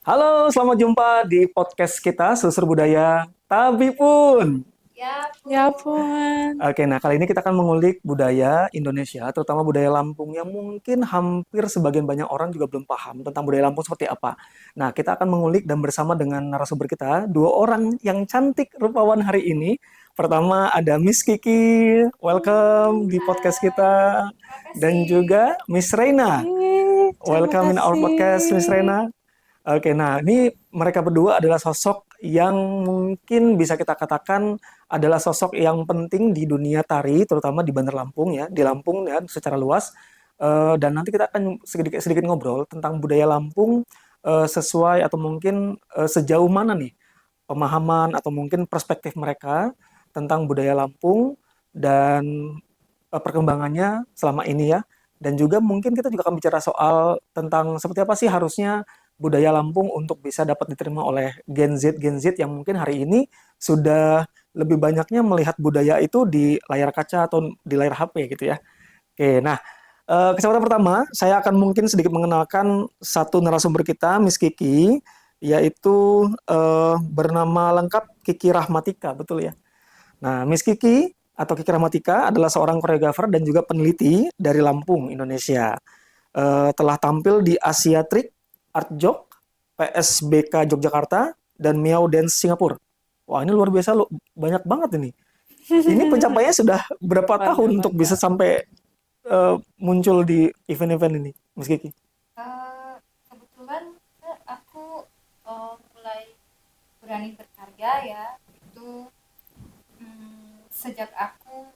Halo, selamat jumpa di podcast kita Susur Budaya Tabi Pun. Ya Ya pun. ampun. Oke, nah kali ini kita akan mengulik budaya Indonesia, terutama budaya Lampung yang mungkin hampir sebagian banyak orang juga belum paham tentang budaya Lampung seperti apa. Nah, kita akan mengulik dan bersama dengan narasumber kita, dua orang yang cantik rupawan hari ini. Pertama ada Miss Kiki, welcome di podcast Hai, kita. terima Dan kasih. juga Miss Reina, Terima welcome in our podcast Miss kasih. Reina. Oke, nah ini mereka berdua adalah sosok yang mungkin bisa kita katakan adalah sosok yang penting di dunia tari, terutama di Bandar Lampung ya, di Lampung ya secara luas. Dan nanti kita akan sedikit sedikit ngobrol tentang budaya Lampung sesuai atau mungkin sejauh mana nih pemahaman atau mungkin perspektif mereka tentang budaya Lampung dan perkembangannya selama ini ya. Dan juga mungkin kita juga akan bicara soal tentang seperti apa sih harusnya budaya Lampung untuk bisa dapat diterima oleh Gen Z yang mungkin hari ini sudah lebih banyaknya melihat budaya itu di layar kaca atau di layar HP gitu ya. Oke, nah kesempatan pertama saya akan mungkin sedikit mengenalkan satu narasumber kita, Miss Kiki, yaitu bernama lengkap Kiki Rahmatika, betul ya? Nah, Miss Kiki atau Kiki Rahmatika adalah seorang koreografer dan juga peneliti dari Lampung, Indonesia. Telah tampil di Asia Trick, Art Jog, PSBK Yogyakarta, dan Miao Dance Singapura. Wah, ini luar biasa loh, banyak banget ini. Ini pencapaiannya sudah berapa Bangga, tahun untuk bangga. bisa sampai muncul di event-event ini, Miss Kiki? Kebetulan aku mulai berani berkarya ya itu sejak aku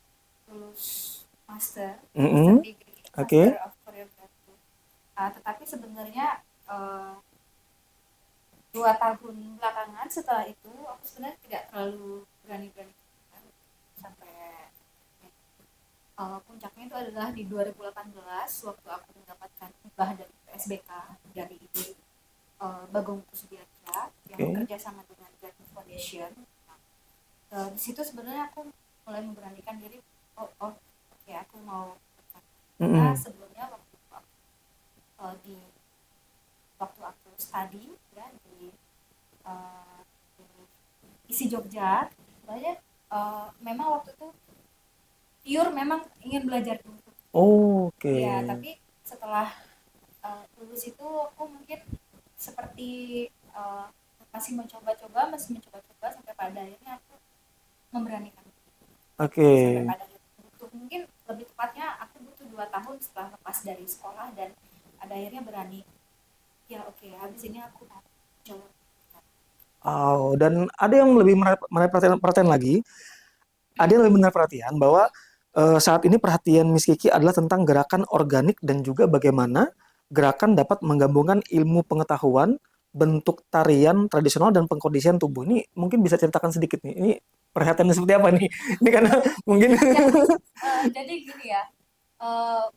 lulus master Mm-mm. degree, Master Oke. of Choreography. Tetapi sebenarnya uh, 2 tahun belakangan setelah itu aku sebenarnya tidak terlalu berani-berani sampai puncaknya itu adalah di 2018 waktu aku mendapatkan hibah dari PSBK dari Ibu Bagong Kusdiarja yang Oke. bekerja sama dengan Grateful Foundation. Di situ sebenarnya aku mulai memberanikan diri. Oke, aku mau, karena Mm-mm. sebelumnya di waktu aku study ya uh, di isi Jogja sebenarnya memang waktu itu pure memang ingin belajar dulu Oke. ya, tapi setelah lulus itu aku mungkin seperti uh, masih mencoba-coba sampai pada akhirnya aku memberanikan sampai Oke. pada butuh mungkin lebih tepatnya aku butuh 2 tahun setelah lepas dari sekolah dan pada akhirnya berani ya, oke, habis ini aku mau coba. Oh, dan ada yang lebih menarik perhatian lagi. Ada yang lebih menarik perhatian bahwa saat ini perhatian Miss Kiki adalah tentang gerakan organik dan juga bagaimana gerakan dapat menggabungkan ilmu pengetahuan, bentuk tarian tradisional dan pengkondisian tubuh. Ini mungkin bisa ceritakan sedikit nih. Ini perhatiannya seperti apa nih? Ini karena mungkin Ya, jadi gini ya, uh,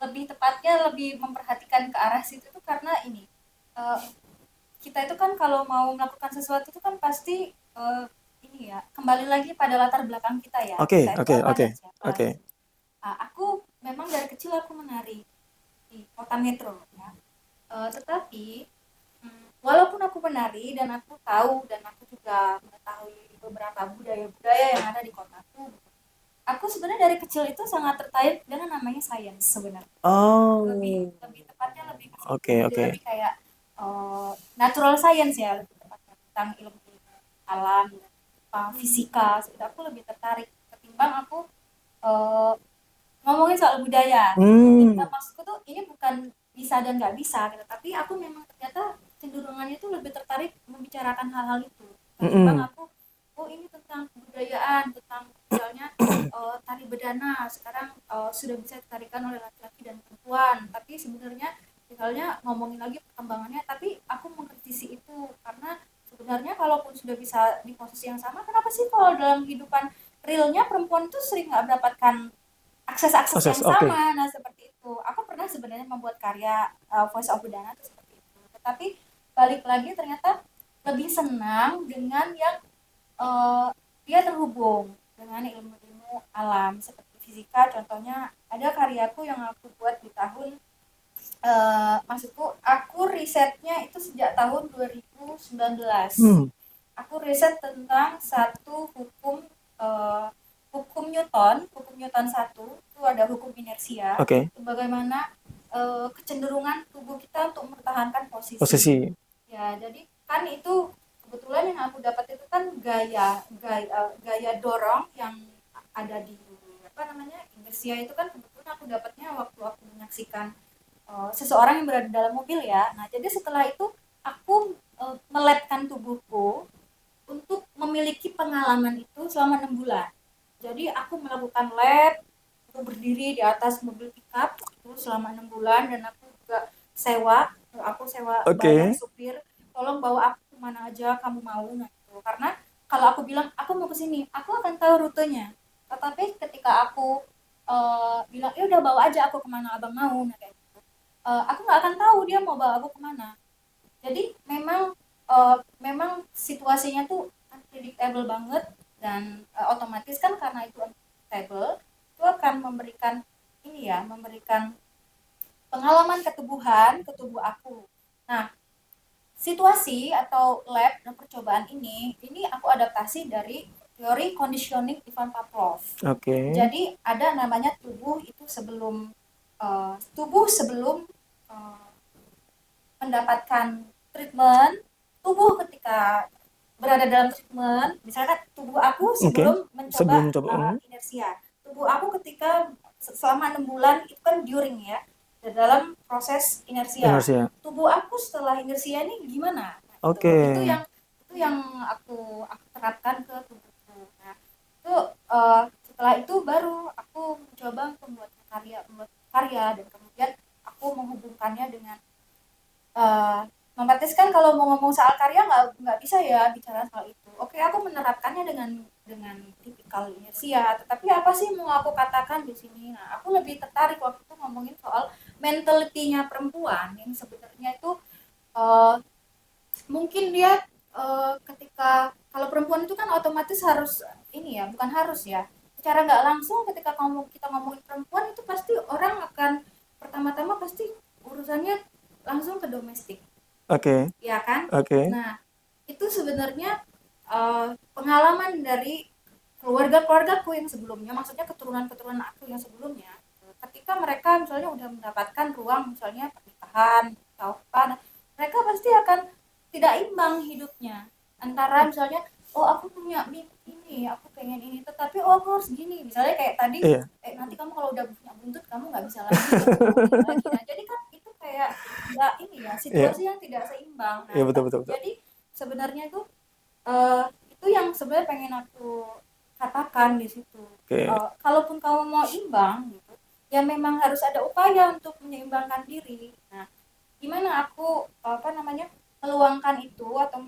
lebih tepatnya lebih memperhatikan ke arah situ tuh karena ini, uh, kita itu kan kalau mau melakukan sesuatu itu kan pasti ini ya kembali lagi pada latar belakang kita ya, oke, kita itu oke, apa oke, dan siapa oke. gitu. Aku memang dari kecil aku menari di kota metro ya. Tetapi walaupun aku menari dan aku tahu dan aku juga mengetahui beberapa budaya-budaya yang ada di kotaku, aku sebenarnya dari kecil itu sangat tertarik dengan namanya sains sebenarnya. lebih Oh, lebih tepatnya lebih ke situ, oke, jadi oke. lebih kayak natural science ya, lebih tepatnya tentang ilmu alam, fisika. Sebenarnya aku lebih tertarik ketimbang aku uh, ngomongin soal budaya. Jadi Hmm, maksudku tuh ini bukan bisa dan nggak bisa gitu, tapi aku memang ternyata cenderungannya tuh lebih tertarik membicarakan hal-hal itu ketimbang mm-mm. aku, oh ini tentang kebudayaan, tentang misalnya tari bedana sekarang sudah bisa ditarikan oleh laki-laki dan perempuan, tapi sebenarnya misalnya ngomongin lagi perkembangannya, tapi aku mengkritisi itu karena sebenarnya kalaupun sudah bisa di posisi yang sama, kenapa sih kalau dalam kehidupan realnya perempuan itu sering nggak mendapatkan akses-akses Proses, yang oke. sama. Nah, seperti itu. Aku pernah sebenarnya membuat karya Voice of Budana itu seperti itu. Tetapi balik lagi ternyata lebih senang dengan yang dia terhubung dengan ilmu-ilmu alam seperti fisika. Contohnya ada karyaku yang aku buat di tahun Maksudku aku risetnya itu sejak tahun 2019. Hmm, Aku riset tentang satu hukum, eh, hukum Newton satu itu ada hukum inersia, oke. bagaimana kecenderungan tubuh kita untuk mempertahankan posisi. Posisi. Ya, jadi kan itu kebetulan yang aku dapat itu kan gaya dorong yang ada di apa namanya inersia itu kan kebetulan aku dapatnya waktu aku menyaksikan seseorang yang berada dalam mobil ya. Nah, jadi setelah itu aku melabkan tubuhku untuk memiliki pengalaman itu selama 6 bulan. Jadi aku melakukan lab, aku berdiri di atas mobil pickup itu selama 6 bulan dan aku juga sewa bayar Oke. supir, tolong bawa aku kemana aja kamu mau. Nah itu karena kalau aku bilang aku mau ke sini, aku akan tahu rutenya. Tetapi ketika aku bilang ya udah bawa aja aku kemana abang mau, nah kayak gitu. Aku nggak akan tahu dia mau bawa aku kemana. Jadi memang situasinya tuh unpredictable banget dan otomatis kan karena itu unpredictable itu akan memberikan pengalaman ketubuhan ke tubuh aku. Nah, situasi atau lab dan percobaan ini aku adaptasi dari teori conditioning Ivan Pavlov. Oke. Jadi ada namanya tubuh sebelum uh, mendapatkan treatment, tubuh ketika berada dalam treatment, misalkan tubuh aku Oke. sebelum Sebelum mencoba coba. inersia, tubuh aku ketika selama 6 bulan itu kan during ya, dalam proses inersia, Inersia. tubuh aku setelah inersia ini gimana? Nah, Oke. itu yang aku terapkan ke tubuhku. Nah, itu setelah itu baru aku mencoba membuat karya dan kemudian aku menghubungkannya dengan otomatis kan kalau mau ngomong soal karya nggak bisa ya bicara soal itu. Oke, aku menerapkannya dengan tipikal inersia, tetapi apa sih mau aku katakan di sini? Nah, aku lebih tertarik waktu itu ngomongin soal mentalitinya perempuan yang sebenarnya itu uh, mungkin dia ketika kalau perempuan itu kan otomatis harus ini ya, bukan harus ya. Secara nggak langsung ketika kita ngomongin perempuan itu pasti orang akan pertama-tama pasti urusannya langsung ke domestik, Oke. ya kan? Oke. Nah, itu sebenarnya pengalaman dari keluarga-keluargaku yang sebelumnya, maksudnya keturunan-keturunan aku yang sebelumnya, ketika mereka misalnya udah mendapatkan ruang misalnya pernikahan atau apa, nah, mereka pasti akan tidak imbang hidupnya antara misalnya oh aku punya mimpi ini, aku pengen ini, tetapi oh aku harus gini, misalnya kayak tadi Iya. nanti kamu kalau udah punya buntut kamu nggak bisa lagi ngomong ini lagi. Nah jadi kan itu kayak nggak ini ya, Iya. situasi yang tidak seimbang. Iya Nah betul betul betul. jadi sebenarnya itu yang sebenarnya pengen aku katakan di situ. Oke. Kalaupun kamu mau imbang gitu, ya memang harus ada upaya untuk menyeimbangkan diri. Nah, gimana aku apa namanya meluangkan itu atau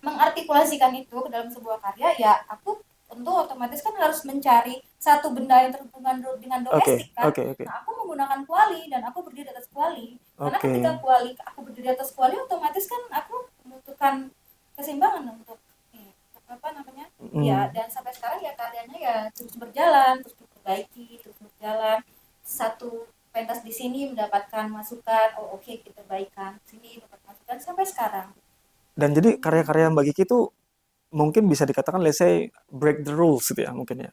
mengartikulasikan itu ke dalam sebuah karya, ya aku tentu otomatis kan harus mencari satu benda yang terhubungan dengan Oke. domestik kan. Oke. Oke. Nah, aku menggunakan kuali dan aku berdiri di atas kuali, karena Oke. ketika aku berdiri di atas kuali otomatis kan aku membutuhkan keseimbangan untuk apa namanya ya, Hmm. dan sampai sekarang ya karyanya ya terus berjalan, terus diperbaiki, terus berjalan. Satu pentas di sini mendapatkan masukan, oh oke, kita perbaikan sini dapat masukan sampai sekarang. Dan jadi karya-karya Mbak Kiki itu mungkin bisa dikatakan let's say break the rules gitu ya mungkin ya.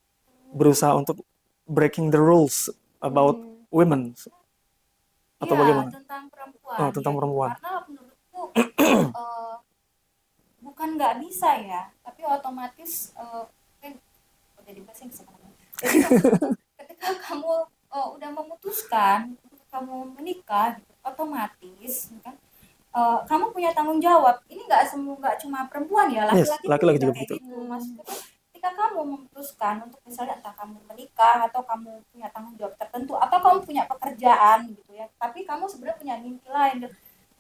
Berusaha untuk breaking the rules about women atau Iya, bagaimana? tentang Oh, perempuan ya tentang gitu. perempuan. Karena menurutku eh, bukan nggak bisa ya, tapi otomatis udah dibahas sebenarnya. Jadi maksudku tuh ketika kamu udah memutuskan untuk kamu menikah, gitu, otomatis kan kamu punya tanggung jawab. Ini nggak cuma perempuan ya, Yes, laki-laki pun laki-laki juga juga kayak begitu. gitu. Maksudku tuh ketika kamu memutuskan untuk misalnya entah kamu menikah atau kamu punya tanggung jawab tertentu atau kamu punya pekerjaan gitu ya, tapi kamu sebenarnya punya mimpi lain,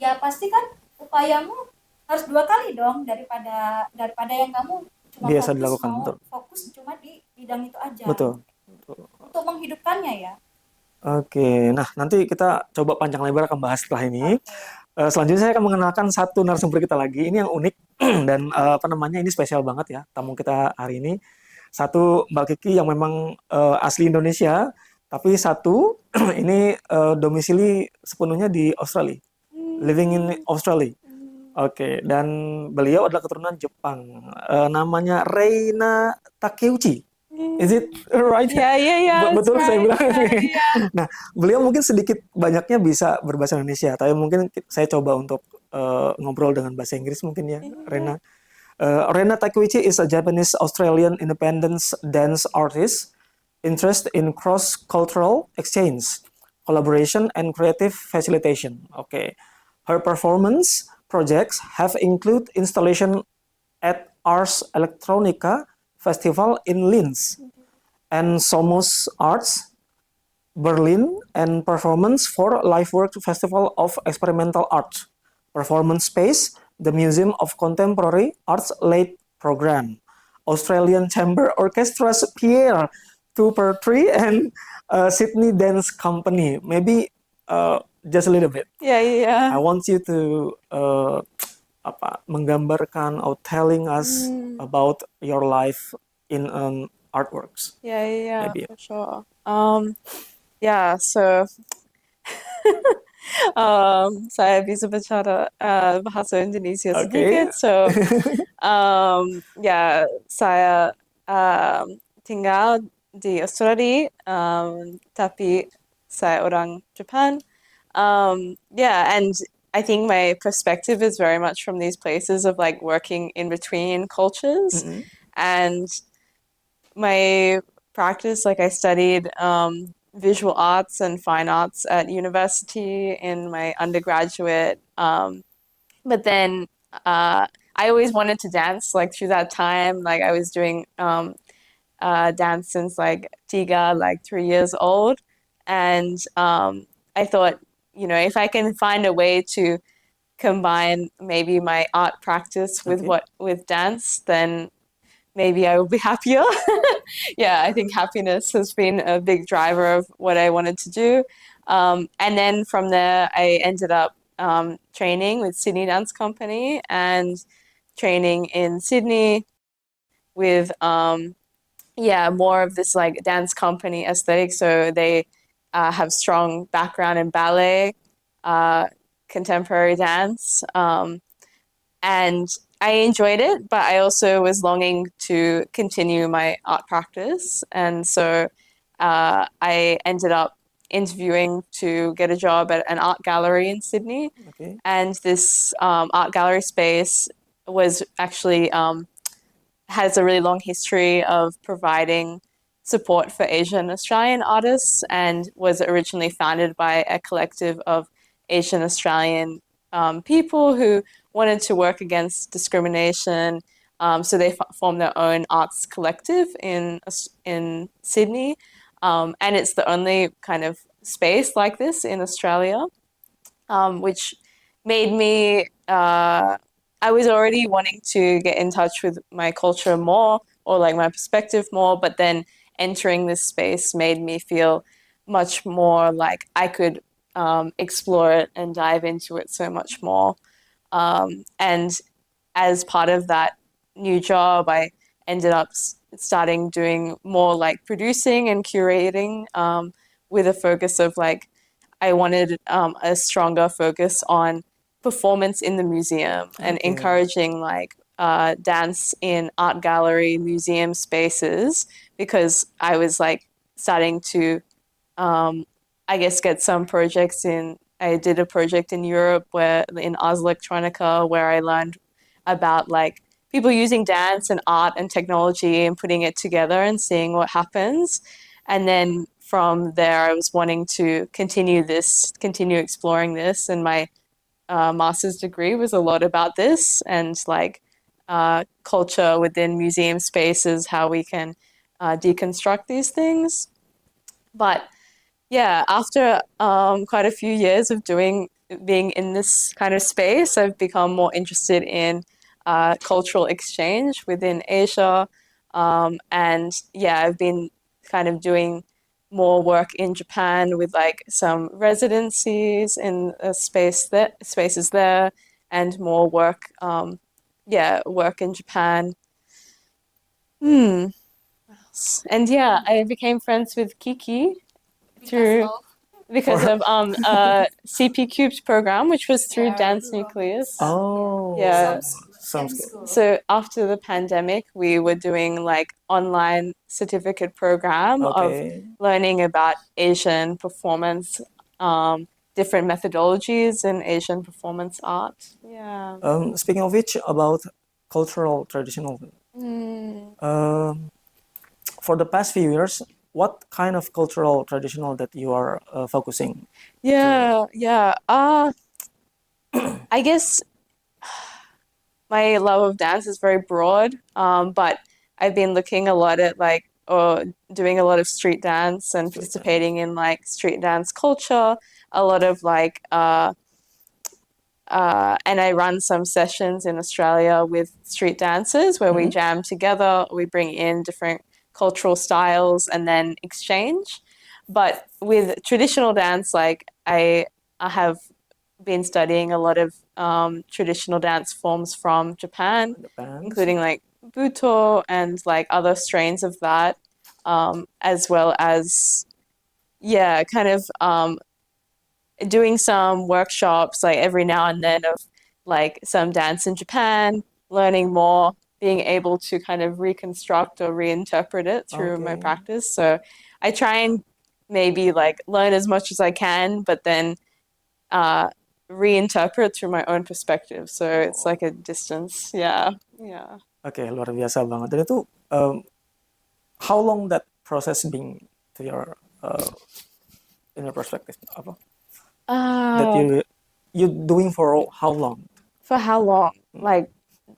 ya pasti kan upayamu harus 2 kali dong daripada daripada yang kamu cuma Biasa dilakukan, betul. fokus cuma di bidang itu aja Betul. untuk menghidupkannya ya. Oke, nah nanti kita coba panjang lebar akan bahas setelah ini. Oke. Selanjutnya saya akan mengenalkan satu narasumber kita lagi. Ini yang unik dan apa namanya ini spesial banget ya tamu kita hari ini. Satu Mbak Kiki yang memang asli Indonesia, Tapi satu ini domisili sepenuhnya di Australia, living in Australia. Oke, dan beliau adalah keturunan Jepang. Namanya Reina Takeuchi. Is it right? Yeah, yeah, yeah, it's Betul saya right. bilang. Yeah. Nah, beliau mungkin sedikit banyaknya bisa berbahasa Indonesia, tapi mungkin saya coba untuk ngobrol dengan bahasa Inggris mungkin ya, Rena. Rena Takeuchi is a Japanese Australian independent dance artist interest in cross-cultural exchange, collaboration, and creative facilitation. Okay. Her performance projects have included installation at Ars Electronica Festival in Linz and Somos Arts Berlin and performance for Livework Festival of Experimental Art. Performance Space, the Museum of Contemporary Arts Late Program. Australian Chamber Orchestra's Pierre 2x3 and Sydney Dance Company. Maybe just a little bit. Yeah, yeah. I want you to menggambarkan or telling us about your life in artworks. Yeah, yeah, Maybe. for sure. Yeah, so saya bisa bicara bahasa Indonesia Okay. sedikit. So, ya, saya tinggal di Australia, tapi saya orang Japan. Yeah, and I think my perspective is very much from these places of like working in between cultures. And my practice, like I studied visual arts and fine arts at university in my undergraduate. But then I always wanted to dance, like through that time. Like I was doing dance since like Tiga, like 3 years old. And I thought, you know, if I can find a way to combine maybe my art practice with with dance, then maybe I will be happier. Yeah, I think happiness has been a big driver of what I wanted to do. And then from there, I ended up training with Sydney Dance Company and training in Sydney with more of this like dance company aesthetic. So they have strong background in ballet, contemporary dance, and I enjoyed it, but I also was longing to continue my art practice. And so I ended up interviewing to get a job at an art gallery in Sydney. Okay. And this art gallery space was actually has a really long history of providing support for Asian Australian artists and was originally founded by a collective of Asian Australian people who wanted to work against discrimination. So they formed their own arts collective in Sydney. And it's the only kind of space like this in Australia, which made me, I was already wanting to get in touch with my culture more or like my perspective more, but then entering this space made me feel much more like I could explore it and dive into it so much more. And as part of that new job, I ended up starting doing more like producing and curating with a focus of like, I wanted a stronger focus on performance in the museum and encouraging like dance in art gallery museum spaces, because I was like starting to I guess get some projects in. I did a project in Europe where in Ars Electronica where I learned about like people using dance and art and technology and putting it together and seeing what happens. And then from there I was wanting to continue exploring this, and my master's degree was a lot about this and like culture within museum spaces, how we can deconstruct these things. But yeah, after quite a few years of being in this kind of space, I've become more interested in cultural exchange within Asia. And yeah, I've been kind of doing more work in Japan with like some residencies in spaces there, and more work, work in Japan. And yeah, I became friends with Kiki through because For of CP Cubed program, which was through Yeah, Dance through Nucleus. oh, Yeah. sounds in good. school. So after the pandemic, we were doing like online certificate program of Okay. learning about Asian performance, different methodologies in Asian performance art. Yeah. Speaking of which, about cultural traditional, Mm. um, for the past few years, what kind of cultural traditional that you are focusing to? Yeah. I guess my love of dance is very broad, but I've been looking a lot at like or doing a lot of street dance and Street dance? participating in like street dance culture, a lot of like and I run some sessions in Australia with street dancers where we Mhm. jam together, we bring in different cultural styles and then exchange. But with traditional dance, like I have been studying a lot of traditional dance forms from Japan, Depends. including like Buto and like other strains of that, as well as, yeah, kind of doing some workshops like every now and then of like some dance in Japan, learning more, being able to kind of reconstruct or reinterpret it through my Okay. practice. So I try and maybe like learn as much as I can, but then uh, reinterpret through my own perspective. So it's Oh, like a distance. Yeah. Yeah. oke, luar biasa banget. Dan itu, how long that process being to your in your perspective apa? That Uh, you doing for how long? for how long? Like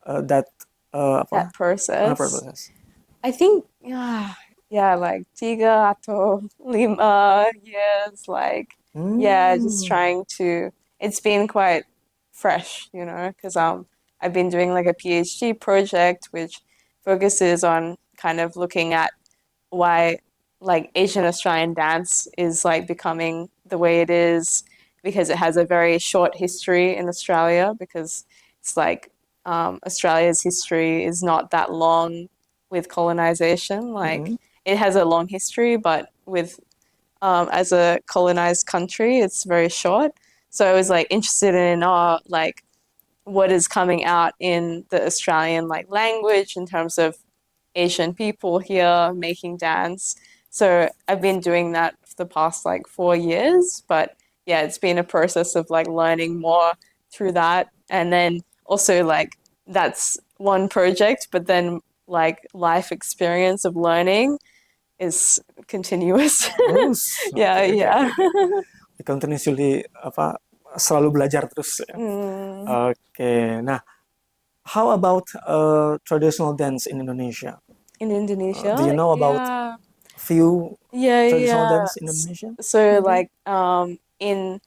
That apa? that process? Process. I think, yeah, like tiga atau lima years, like, yeah, just Hmm. trying to, it's been quite fresh, because I've been doing like a PhD project which focuses on kind of looking at why like Asian Australian dance is like becoming the way it is because it has a very short history in Australia because it's like Australia's history is not that long with colonization. Like Mm-mm. it has a long history, but with as a colonized country, it's very short. So I was like interested in like what is coming out in the Australian like language in terms of Asian people here making dance. So I've been doing that for the past like 4 years, but yeah, it's been a process of like learning more through that. And then also like that's one project, but then like life experience of learning is continuous. Terus, Yeah, oke. yeah. Continuously apa selalu belajar terus ya. Mm, Oke. Nah, how about traditional dance in Indonesia? in Do you Indonesia, know about yeah. few Yeah, traditional yeah. dance in Indonesia? So Maybe. like in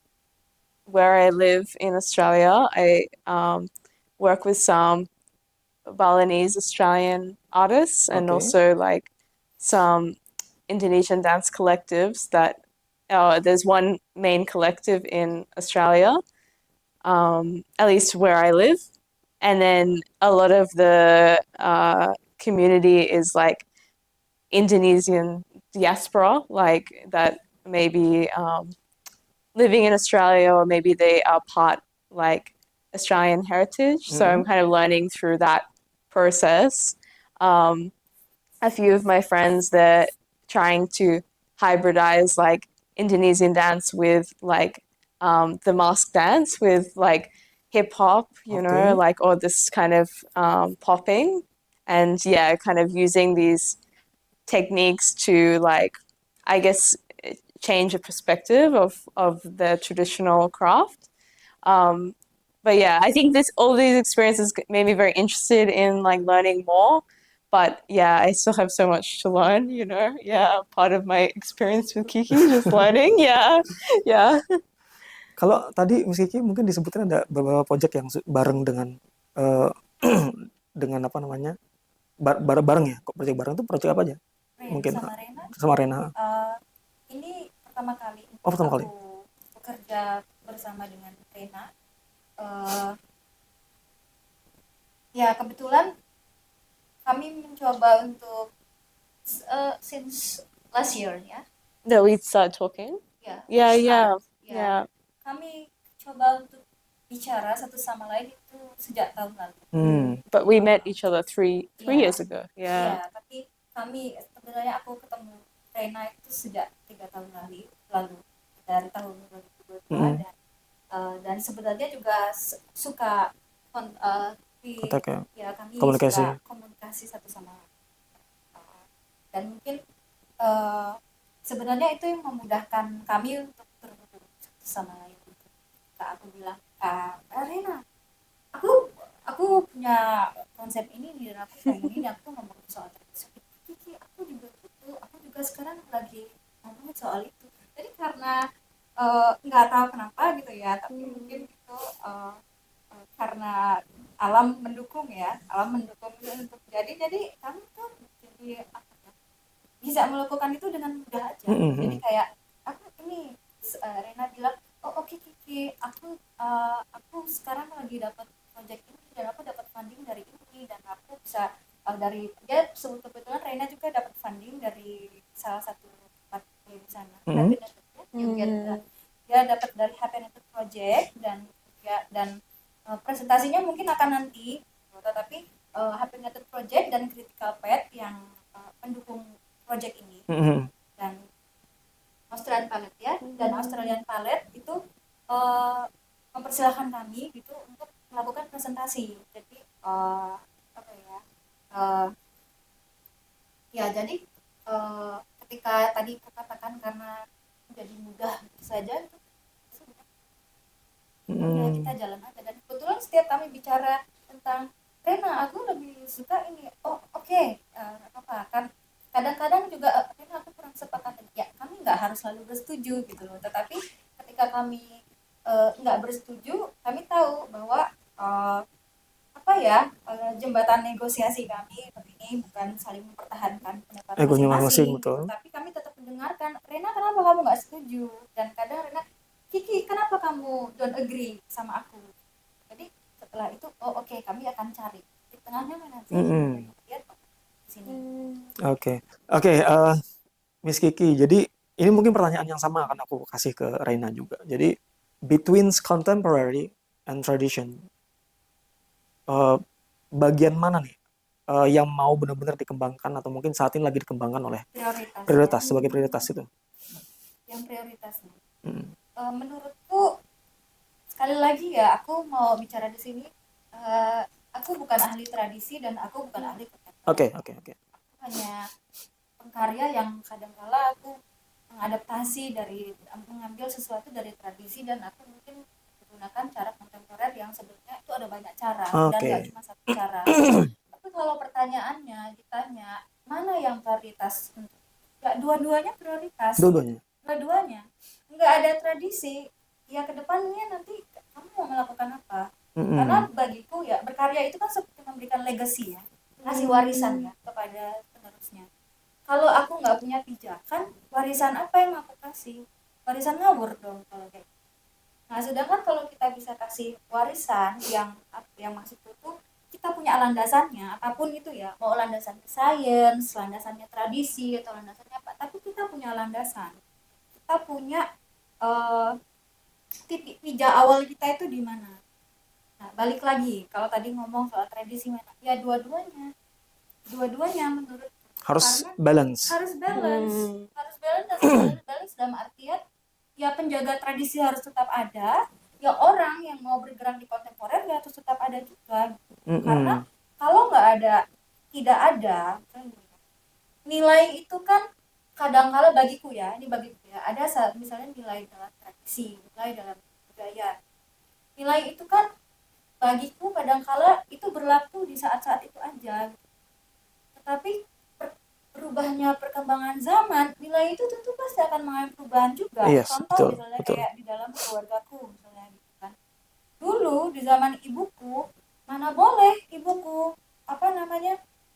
where I live in Australia, I work with some Balinese Australian artists and Oke. also like some Indonesian dance collectives that there's one main collective in Australia, at least where I live. And then a lot of the community is like Indonesian diaspora, like that maybe living in Australia or maybe they are part like Australian heritage. So I'm Mm-mm. kind of learning through that process. Um, a few of my friends they're trying to hybridize like Indonesian dance with like the mask dance with like hip hop, Oke. like or this kind of popping, and yeah, kind of using these techniques to like I guess change a perspective of the traditional craft. Um, but yeah, I think this all these experiences made me very interested in like learning more. But yeah, I still have so much to learn, Yeah, part of my experience with Kiki, just learning. Yeah, yeah. Kalau tadi Miss Kiki mungkin disebutkan ada beberapa project yang bareng dengan eh, dengan apa namanya? Bareng ya. Kok project bareng itu project apa aja? Mungkin Sama Rena, sama Rena. ini pertama kali Oh, pertama kali. aku bekerja bersama dengan Rena. Eh, ya kebetulan kami mencoba untuk since last year ya, that we start talking. Ya, Yeah, yeah, ya. yeah. Kami coba untuk bicara satu sama lain itu sejak tahun lalu. But we met each other three Ya, years ago. Yeah. ya, tapi kami sebenarnya aku ketemu Reina itu sejak 3 tahun lalu dari tahun 2022 dan sebenarnya juga suka Kontak ya, ya kami komunikasi. suka komunikasi satu sama lain. Dan mungkin sebenarnya itu yang memudahkan kami untuk terhubung satu sama lain. Kak, aku bilang, Rena, aku punya konsep ini nih, dan aku pengen ini, aku ngomong soal tradisi. Kiki, aku juga sekarang lagi ngomongin soal itu. Jadi karena nggak tahu kenapa gitu ya, tapi mungkin itu karena alam mendukung untuk jadi kami tuh jadi bisa melakukan itu dengan mudah aja. Jadi kayak aku ini Rena bilang, oh oke, Kiki, aku sekarang lagi dapat project ini dan aku dapat funding dari ini, dan aku bisa dari dia kebetulan Rena juga dapat funding dari salah satu tempat di sana, Happy Network, dia dapat dari Happy Network Project, dan presentasinya mungkin akan nanti, tetapi Happy Network Project dan Critical Pet yang pendukung project ini, dan Australian Palette ya, dan Australian Palette itu mempersilahkan kami gitu untuk melakukan presentasi. Jadi apa ya, ya jadi ketika tadi aku katakan karena jadi mudah saja gitu, ya kita jalan aja. Dan kebetulan setiap kami bicara tentang Rena, aku lebih suka ini, oh oke, apa kan kadang-kadang juga Rena aku kurang sepakat, ya kami nggak harus selalu bersetuju gitu loh, tetapi ketika kami nggak bersetuju, kami tahu bahwa apa ya, jembatan negosiasi kami ini bukan saling mempertahankan pendapat Egonya masing-masing, betul. tapi kami tetap mendengarkan, Rena kenapa kamu nggak setuju, dan kadang Rena, Kiki kenapa kamu don't agree sama aku. Jadi setelah itu, oh oke, kami akan cari di tengahnya mana sih, lihat di sini. Oke, Miss Kiki, jadi ini mungkin pertanyaan yang sama akan aku kasih ke Reina juga. Jadi between contemporary and tradition, bagian mana nih yang mau benar-benar dikembangkan atau mungkin saat ini lagi dikembangkan oleh prioritas sebagai prioritas itu? Yang prioritasnya, menurutku sekali lagi ya, aku mau bicara di sini, aku bukan ahli tradisi dan aku bukan ahli kontemporer. Oke. Aku hanya pengkarya yang kadangkala aku mengambil sesuatu dari tradisi, dan aku mungkin menggunakan cara kontemporer yang sebenarnya itu ada banyak cara dan nggak cuma satu cara. Tapi kalau pertanyaannya ditanya mana yang prioritas, ya dua-duanya prioritas. Dua-duanya nggak ada tradisi, ya kedepannya nanti kamu mau melakukan apa? Karena bagiku ya berkarya itu kan seperti memberikan legacy ya, ngasih warisan ya kepada penerusnya. Kalau aku nggak punya pijakan, warisan apa yang aku kasih? Warisan ngawur dong kalau kayak. Nah, sedangkan kalau kita bisa kasih warisan yang maksudku itu kita punya landasannya, apapun itu ya, mau landasan sains, landasannya tradisi, atau landasannya apa, tapi kita punya landasan. Kita punya titik pijak awal kita itu di mana. Nah, balik lagi, kalau tadi ngomong soal tradisi mana, ya dua-duanya menurut harus balance. Harus balance dalam artian ya penjaga tradisi harus tetap ada, ya orang yang mau bergerak di kontemporer ya harus tetap ada juga. Karena kalau tidak ada nilai itu kan kadang-kala bagiku ya, ada misalnya nilai dalam tradisi, nilai dalam budaya. Nilai itu kan bagiku kadang-kala itu berlaku di saat-saat itu aja. Tetapi berubahnya perkembangan zaman, nilai itu tentu pasti akan mengalami perubahan juga. Contoh misalnya kayak di dalam keluargaku misalnya gitu kan. Dulu di zaman ibuku, mana boleh ibuku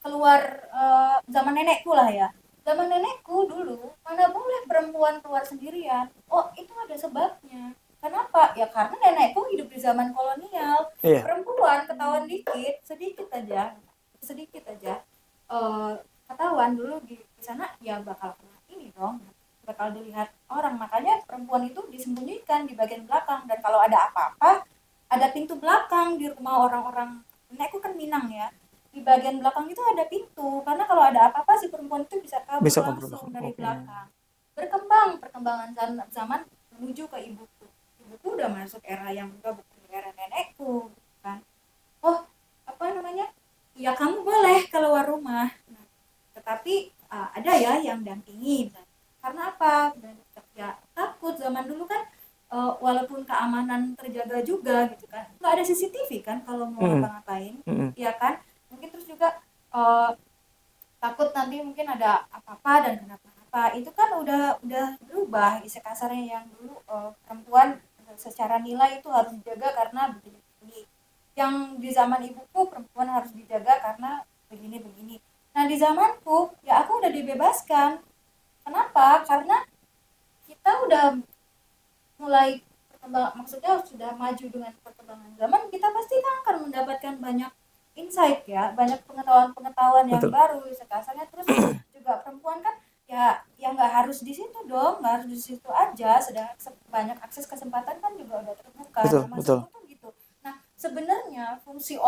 keluar, zaman nenekku lah ya. Zaman nenekku dulu mana boleh perempuan keluar sendirian. Oh, itu ada sebabnya. Kenapa? Ya karena nenekku hidup di zaman kolonial. Perempuan ketahuan sedikit aja ketahuan dulu di sana, ya bakal kena ini dong, bakal dilihat orang. Makanya perempuan itu disembunyikan di bagian belakang, dan kalau ada apa-apa ada pintu belakang di rumah orang-orang. Nenekku kan Minang ya, di bagian belakang itu ada pintu, karena kalau ada apa-apa si perempuan itu bisa kabur Bisa kabur langsung belakang. dari Oke. belakang. Perkembangan zaman menuju ke ibuku udah masuk era yang udah bukan era nenekku kan. Oh, apa namanya, ya kamu boleh keluar rumah. Nah, tetapi ada ya yang dampingi. Karena apa? Dan ya takut zaman dulu kan, walaupun keamanan terjaga juga gitu kan, nggak ada CCTV kan kalau mau Mm-mm. ngapa-ngapain, Mm-mm. ya kan. Mungkin terus juga eh, takut nanti mungkin ada apa-apa dan kenapa-napa. Itu kan udah berubah. Isi kasarnya yang dulu perempuan secara nilai itu harus dijaga karena begini-begini. Yang di zaman ibuku perempuan harus dijaga karena begini-begini. Nah di zamanku ya aku udah dibebaskan. Kenapa? Karena kita udah mulai maksudnya sudah maju dengan perkembangan zaman, kita pasti kan akan mendapatkan banyak insight ya, banyak pengetahuan-pengetahuan yang Betul. baru sekasarnya. Terus juga perempuan kan ya nggak harus di situ dong, nggak harus di situ aja, sedang banyak akses kesempatan kan juga udah terbuka, Betul, betul. termasuk tuh gitu. Nah sebenarnya fungsi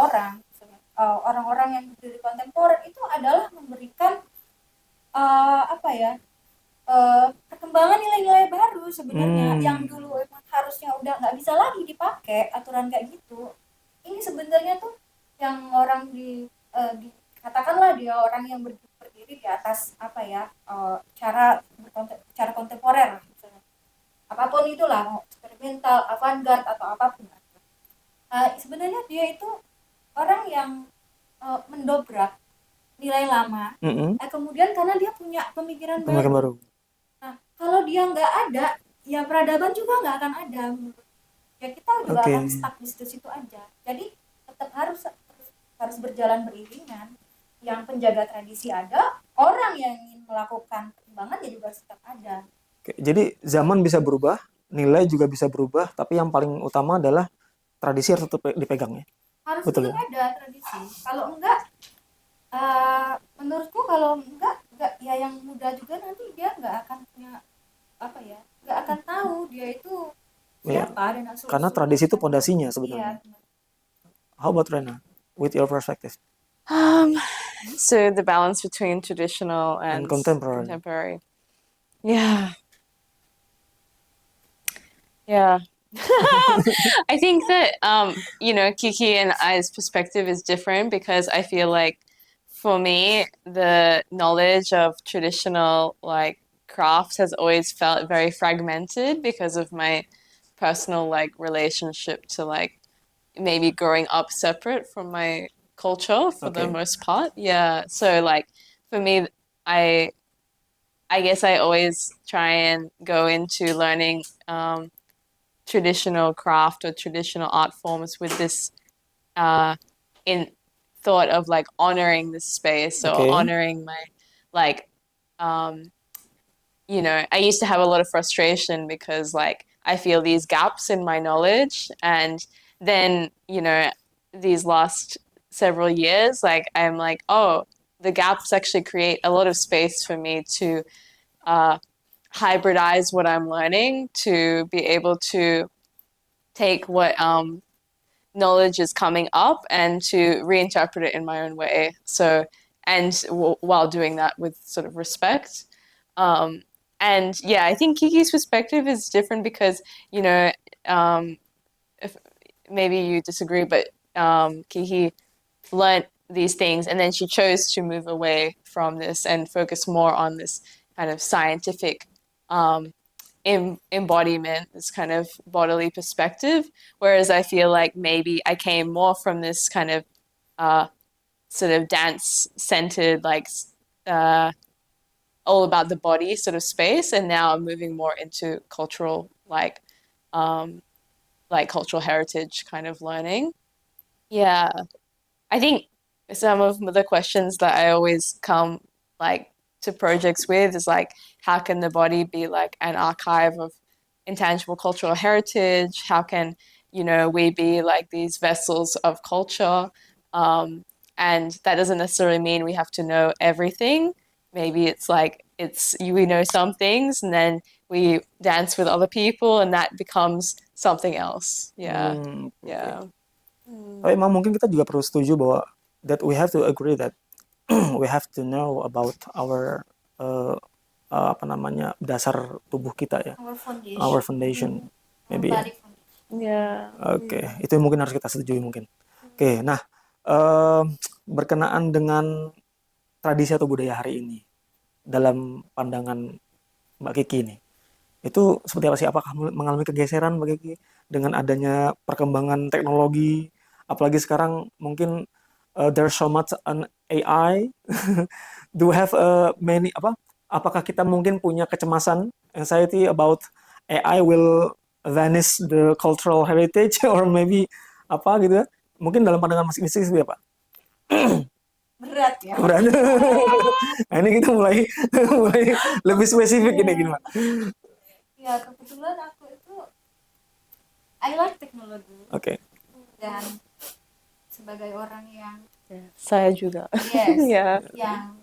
orang-orang yang berdiri kontemporer itu adalah memberikan apa ya, perkembangan nilai-nilai baru sebenarnya, yang dulu emang harusnya udah nggak bisa lagi dipakai aturan kayak gitu. Ini sebenarnya tuh yang orang katakanlah dia orang yang berdiri di atas apa ya, cara kontemporer misalnya. Apapun itulah, mau eksperimental, avant-garde atau apapun. Sebenarnya dia itu orang yang mendobrak nilai lama. Mm-mm. Kemudian karena dia punya pemikiran Pemikiran baru. baru. Nah, kalau dia nggak ada, ya peradaban juga nggak akan ada. Ya kita juga Oke. akan stuck di situ aja. Jadi tetap harus berjalan beriringan. Yang penjaga tradisi ada, orang yang ingin melakukan perkembangan ya juga tetap ada. Oke, jadi zaman bisa berubah, nilai juga bisa berubah, tapi yang paling utama adalah tradisi harus tetap dipegang ya. Harus Betul tetap ya. ada tradisi. Kalau enggak, menurutku kalau enggak ya yang muda juga nanti dia nggak akan punya apa ya, nggak akan tahu dia itu Ya, siapa dan asal karena usulnya tradisi itu kan. pondasinya Iya. sebenarnya. How about Rena? With your perspective So the balance between traditional and and contemporary. contemporary. Yeah. Yeah. I think that Kiki and I's perspective is different because I feel like for me the knowledge of traditional like crafts has always felt very fragmented because of my personal like relationship to like maybe growing up separate from my culture for the Okay. most part. Yeah. So like for me I I guess I always try and go into learning traditional craft or traditional art forms with this in thought of like honoring this space or Okay. honoring my like um I used to have a lot of frustration because like I feel these gaps in my knowledge and then these last several years like I'm like, oh, the gaps actually create a lot of space for me to uh hybridize what I'm learning to be able to take what knowledge is coming up and to reinterpret it in my own way. So, and while doing that with sort of respect. Um, and yeah, I think Kiki's perspective is different because, you know, if maybe you disagree, but Kiki learned these things and then she chose to move away from this and focus more on this kind of scientific um, embodiment, this kind of bodily perspective. Whereas I feel like maybe I came more from this kind of uh, sort of dance centered, like uh, all about the body sort of space, and now I'm moving more into cultural, um, like cultural heritage kind of learning. Yeah, I think some of the questions that I always come like to projects with is like, how can the body be like an archive of intangible cultural heritage? How can, we be like these vessels of culture? And that doesn't necessarily mean we have to know everything. Maybe it's like we know some things and then we dance with other people and that becomes something else. Yeah. Oke. Yeah. Tapi emang mungkin kita juga perlu setuju bahwa that we have to agree that we have to know about our apa namanya dasar tubuh kita ya, our foundation, maybe ya. body foundation. Yeah. Oke, itu yang mungkin harus kita setujui mungkin. Oke, nah berkenaan dengan tradisi atau budaya hari ini dalam pandangan Mbak Kiki ini, itu seperti apa sih? Apakah mengalami kegeseran Mbak Kiki dengan adanya perkembangan teknologi? Apalagi sekarang mungkin there's so much an AI. Do we have many apa? Apakah kita mungkin punya kecemasan, anxiety about AI will vanish the cultural heritage or maybe apa gitu ya? Mungkin dalam pandangan masing-masing seperti apa? Berat ya. Berarti, nah ini kita mulai mulai lebih spesifik ini gini Mbak. Ya kebetulan aku itu I like teknologi Oke. dan sebagai orang yang Saya juga. yes Yeah. yang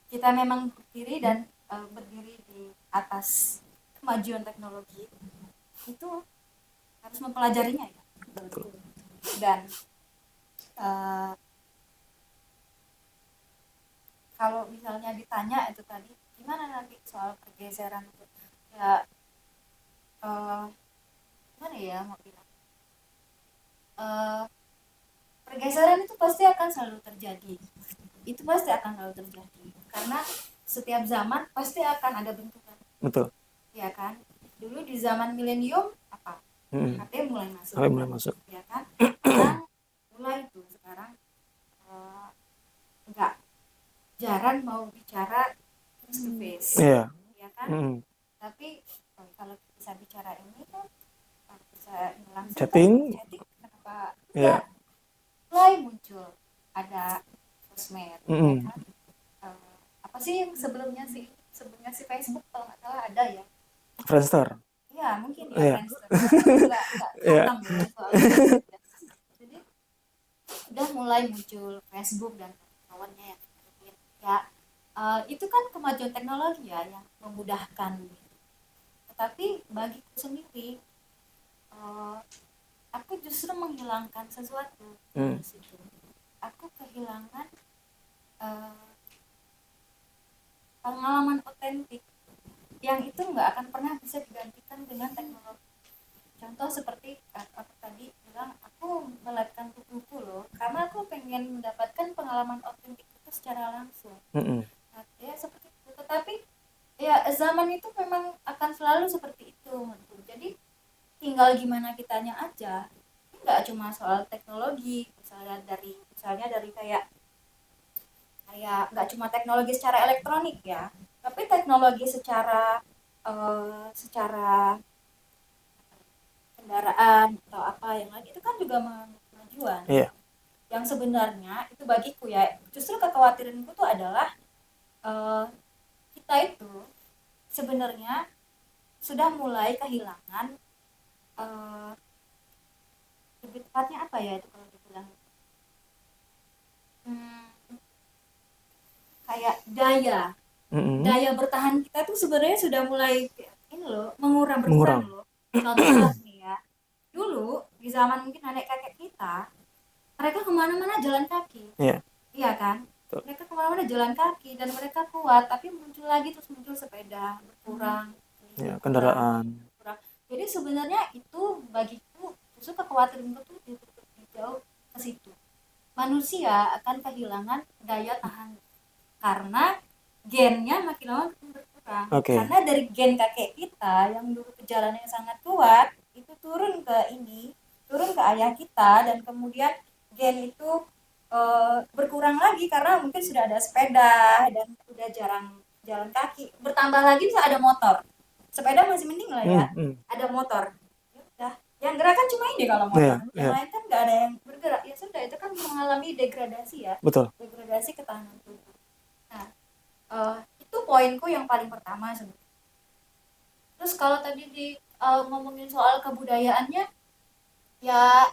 kita memang berdiri dan berdiri di atas kemajuan teknologi itu harus mempelajarinya ya. Dan kalau misalnya ditanya itu tadi gimana nanti soal pergeseran itu ya gimana ya mau bilang pergeseran itu pasti akan selalu terjadi, itu pasti akan selalu terjadi karena setiap zaman pasti akan ada bentukan, Betul. ya kan. Dulu di zaman milenium apa HP mulai masuk, HP mulai masuk, ya kan. Sekarang mulai itu sekarang nggak jarang mau bicara face to face, Iya. ya kan. Tapi kalau bisa bicara ini kan bisa langsung Chatting. kenapa Iya. mulai muncul ada sosmed, ya kan. Apa sih yang sebelumnya sih Facebook kalau nggak salah ada ya, Friendster. ya mungkin ya. Iya. Friendster nggak Iya. paham ya soalnya. Jadi udah mulai muncul Facebook dan kawannya yang ya itu kan kemajuan teknologi ya yang memudahkan gitu. Tetapi bagiku sendiri aku justru menghilangkan sesuatu di situ. Aku kehilangan pengalaman otentik yang itu nggak akan pernah bisa digantikan dengan teknologi. Contoh seperti aku tadi bilang, aku melatihkan tubuhku loh karena aku pengen mendapatkan pengalaman otentik itu secara langsung. Nah, ya seperti itu. Tetapi ya zaman itu memang akan selalu seperti itu. Jadi tinggal gimana kitanya aja. Nggak cuma soal teknologi, misalnya dari kayak nggak cuma teknologi secara elektronik ya, tapi teknologi secara kendaraan atau apa yang lain itu kan juga kemajuan. Iya. Yang sebenarnya itu bagiku ya, justru kekhawatiranku tuh adalah kita itu sebenarnya sudah mulai kehilangan lebih tepatnya apa ya itu kalau dibilang kayak daya bertahan kita tuh sebenarnya sudah mulai ini loh berkurang loh. Contoh nih ya, dulu di zaman mungkin nenek kakek kita, mereka kemana-mana jalan kaki. Iya kan, mereka kemana-mana jalan kaki dan mereka kuat, tapi muncul sepeda berkurang, kendaraan berkurang. Jadi sebenarnya itu bagiku justru kekhawatiran itu jauh ke situ. Manusia akan kehilangan daya tahan karena gennya makin lama berkurang. Karena dari gen kakek kita yang dulu perjalanannya sangat kuat itu turun ke ayah kita, dan kemudian gen itu berkurang lagi karena mungkin sudah ada sepeda dan udah jarang jalan kaki. Bertambah lagi bisa ada motor. Sepeda masih mending lah ya, ada motor. Ya, yang gerak kan cuma ini kalau motor. Yang lain kan nggak ada yang bergerak. Ya sudah, itu kan mengalami degradasi ya. Betul. Degradasi ketahanan tubuh. Nah, itu poinku yang paling pertama sebenarnya. Terus kalau tadi ngomongin soal kebudayaannya, ya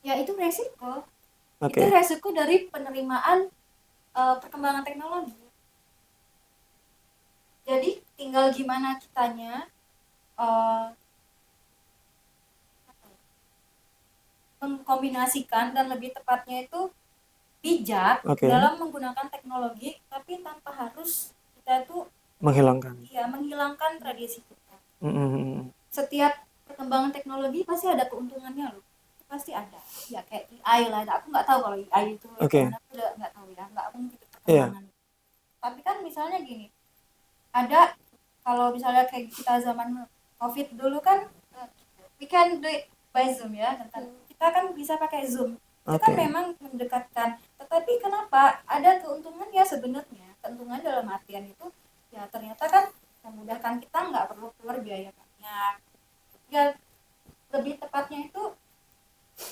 itu resiko. Itu resiko dari penerimaan perkembangan teknologi. Jadi tinggal gimana kitanya eh, mengkombinasikan dan lebih tepatnya itu bijak Oke, dalam menggunakan teknologi, tapi tanpa harus kita itu menghilangkan. ya menghilangkan tradisi kita. Mm-mm. Setiap perkembangan teknologi pasti ada keuntungannya loh, pasti ada. Ya kayak AI lah, aku nggak tahu kalau AI itu Oke, gimana, aku udah nggak tahu ya, nggak mungkin iya, perkembangan. Tapi kan misalnya gini, ada kalau misalnya kayak kita zaman COVID dulu kan, we can do it by Zoom ya, kita kan bisa pakai Zoom, itu kan oke. memang mendekatkan, tetapi kenapa ada keuntungannya sebenarnya, keuntungan dalam artian itu ya ternyata kan memudahkan kita, nggak perlu keluar biaya banyak ya, lebih tepatnya itu